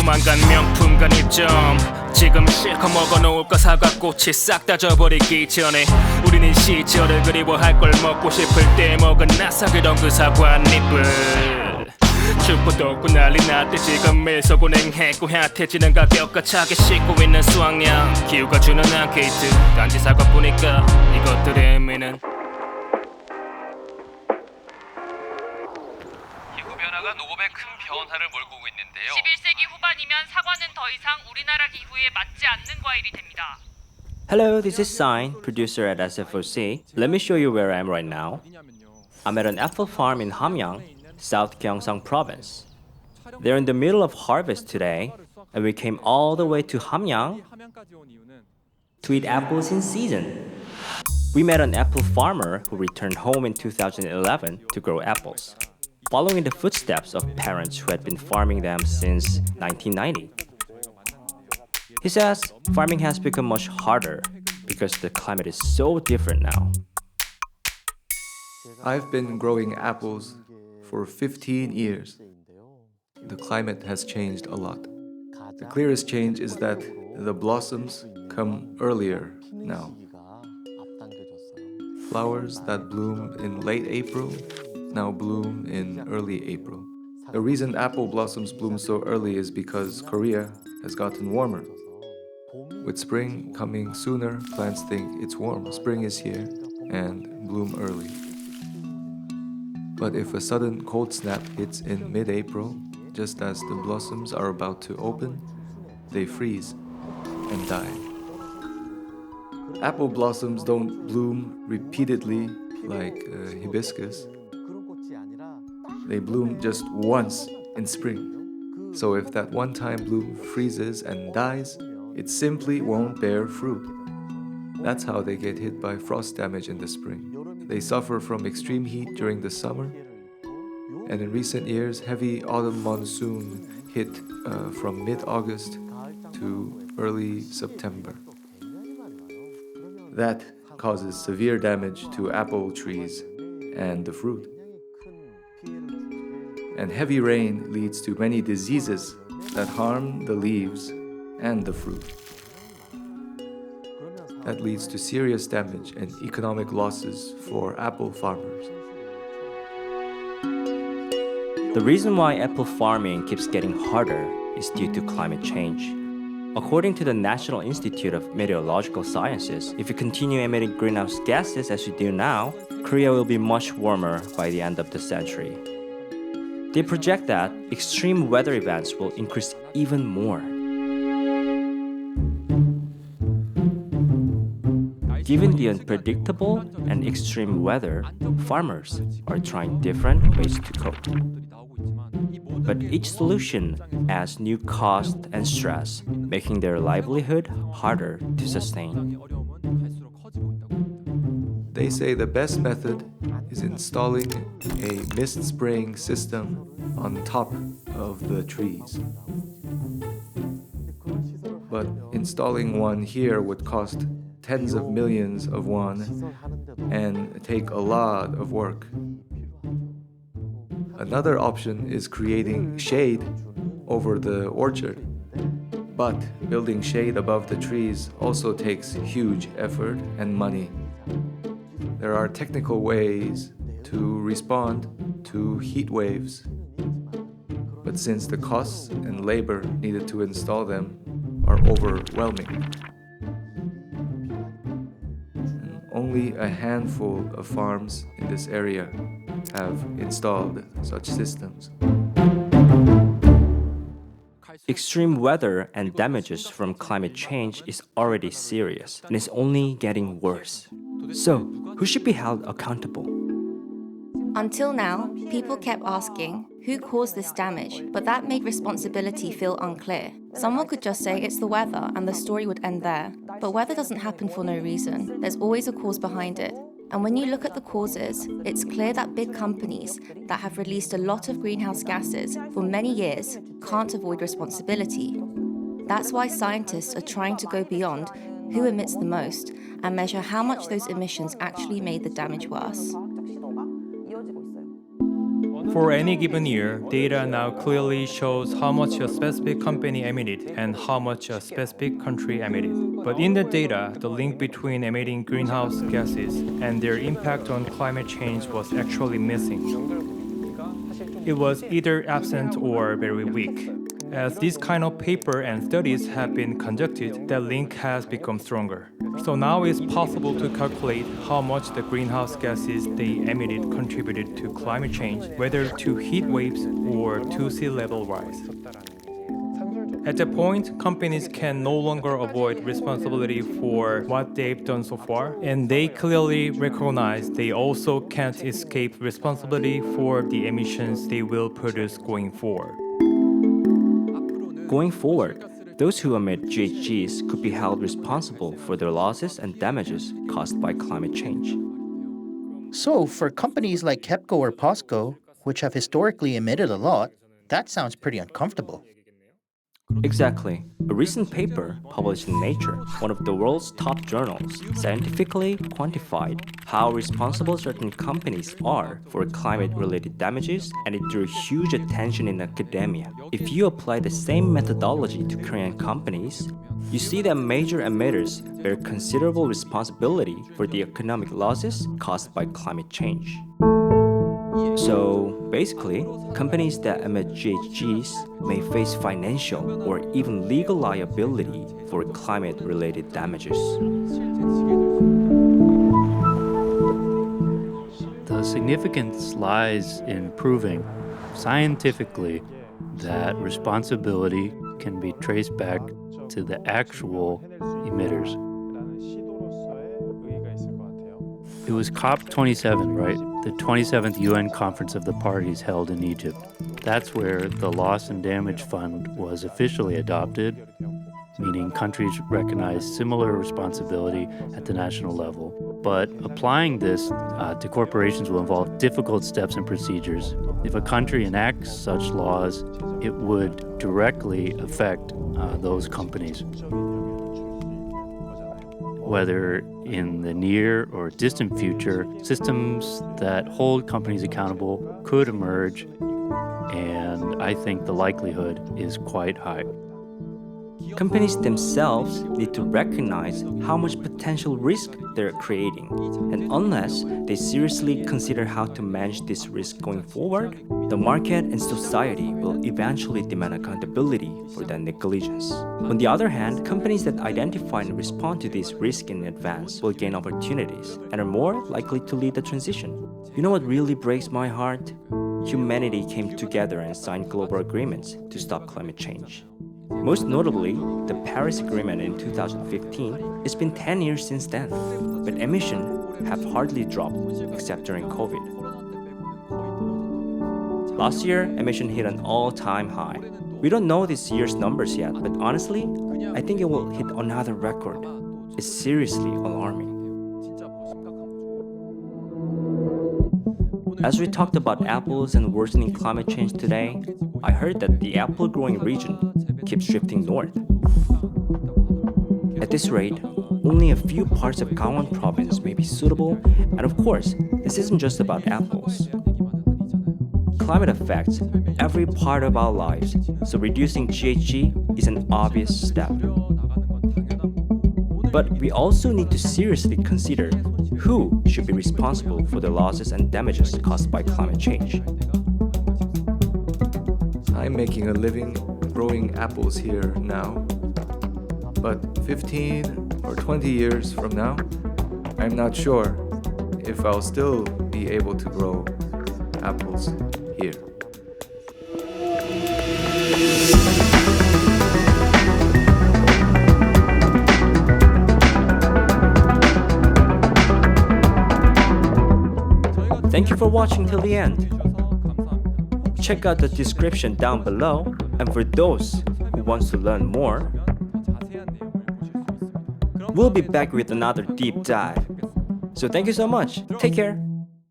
조만간 명품 간입점 지금 실컷 먹어놓을까 사과꽃이 싹 다 져버리기 전에 우리는 시절을 그리워할 걸 먹고 싶을 때 먹은 나사기던 그 사과잎을 춥고도 없고 난리 났대 지금 밀소고냉했고 핫해지는 가격과 차게 씻고 있는 수확량 기후가 주는 앙케이트 단지 사과뿐이니까 이것들의 의미는 기후변화가 농업에 큰 변화를 몰고 오고 있는데요. 11세기 후반이면 사과는 더 이상 우리나라 기후에 맞지 않는 과일이 됩니다. Hello, this is Sign, producer at SFOC. Let me show you where I am right now. I'm at an apple farm in Hamyang, South Gyeongsang Province. They're in the middle of harvest today, and we came all the way to Hamyang to eat apples in season. We met an apple farmer who returned home in 2011 to grow apples, following the footsteps of parents who had been farming them since 1990. He says farming has become much harder because the climate is so different now. I've been growing apples for 15 years. The climate has changed a lot. The clearest change is that the blossoms come earlier now. Flowers that bloomed in late April now bloom in early April. The reason apple blossoms bloom so early is because Korea has gotten warmer. With spring coming sooner, plants think it's warm. Spring is here and bloom early. But if a sudden cold snap hits in mid-April, just as the blossoms are about to open, they freeze and die. Apple blossoms don't bloom repeatedly like hibiscus. They bloom just once in spring. So if that one-time bloom freezes and dies, it simply won't bear fruit. That's how they get hit by frost damage in the spring. They suffer from extreme heat during the summer, and in recent years, heavy autumn monsoon hit from mid-August to early September. That causes severe damage to apple trees and the fruit. And heavy rain leads to many diseases that harm the leaves and the fruit. That leads to serious damage and economic losses for apple farmers. The reason why apple farming keeps getting harder is due to climate change. According to the National Institute of Meteorological Sciences, if you continue emitting greenhouse gases as you do now, Korea will be much warmer by the end of the century. They project that extreme weather events will increase even more. Given the unpredictable and extreme weather, farmers are trying different ways to cope. But each solution adds new cost and stress, making their livelihood harder to sustain. They say the best method is installing a mist spraying system on top of the trees. But installing one here would cost tens of millions of won and take a lot of work. Another option is creating shade over the orchard. But building shade above the trees also takes huge effort and money. There are technical ways to respond to heat waves. But since the costs and labor needed to install them are overwhelming, only a handful of farms in this area have installed such systems. Extreme weather and damages from climate change is already serious and is only getting worse. So, who should be held accountable? Until now, people kept asking, who caused this damage? But that made responsibility feel unclear. Someone could just say it's the weather and the story would end there. But weather doesn't happen for no reason. There's always a cause behind it. And when you look at the causes, it's clear that big companies that have released a lot of greenhouse gases for many years can't avoid responsibility. That's why scientists are trying to go beyond who emits the most and measure how much those emissions actually made the damage worse. For any given year, data now clearly shows how much a specific company emitted and how much a specific country emitted. But in the data, the link between emitting greenhouse gases and their impact on climate change was actually missing. It was either absent or very weak. As this kind of paper and studies have been conducted, that link has become stronger. So now it's possible to calculate how much the greenhouse gases they emitted contributed to climate change, whether to heat waves or to sea level rise. At that point, companies can no longer avoid responsibility for what they've done so far, and they clearly recognize they also can't escape responsibility for the emissions they will produce going forward. Going forward, those who emit GHGs could be held responsible for their losses and damages caused by climate change. So, for companies like KEPCO or POSCO, which have historically emitted a lot, that sounds pretty uncomfortable. Exactly. A recent paper published in Nature, one of the world's top journals, scientifically quantified how responsible certain companies are for climate-related damages, and it drew huge attention in academia. If you apply the same methodology to Korean companies, you see that major emitters bear considerable responsibility for the economic losses caused by climate change. So basically, companies that emit GHGs may face financial or even legal liability for climate-related damages. The significance lies in proving scientifically that responsibility can be traced back to the actual emitters. It was COP27, right? The 27th UN Conference of the Parties held in Egypt. That's where the Loss and Damage Fund was officially adopted, meaning countries recognize similar responsibility at the national level. But applying this to corporations will involve difficult steps and procedures. If a country enacts such laws, it would directly affect those companies. Whether in the near or distant future, systems that hold companies accountable could emerge, and I think the likelihood is quite high. Companies themselves need to recognize how much potential risk they're creating, and unless they seriously consider how to manage this risk going forward, the market and society will eventually demand accountability for that negligence. On the other hand, companies that identify and respond to these risks in advance will gain opportunities and are more likely to lead the transition. You know what really breaks my heart? Humanity came together and signed global agreements to stop climate change. Most notably, the Paris Agreement in 2015. It's been 10 years since then, but emissions have hardly dropped except during COVID. Last year, emission hit an all-time high. We don't know this year's numbers yet, but honestly, I think it will hit another record. It's seriously alarming. As we talked about apples and worsening climate change today, I heard that the apple growing region keeps shifting north. At this rate, only a few parts of Gangwon province may be suitable, and of course, this isn't just about apples. Climate affects every part of our lives, so reducing GHG is an obvious step. But we also need to seriously consider who should be responsible for the losses and damages caused by climate change. I'm making a living growing apples here now, but 15 or 20 years from now, I'm not sure if I'll still be able to grow apples here. Thank you for watching till the end. Check out the description down below, and for those who want to learn more, we'll be back with another deep dive. So thank you so much. Take care.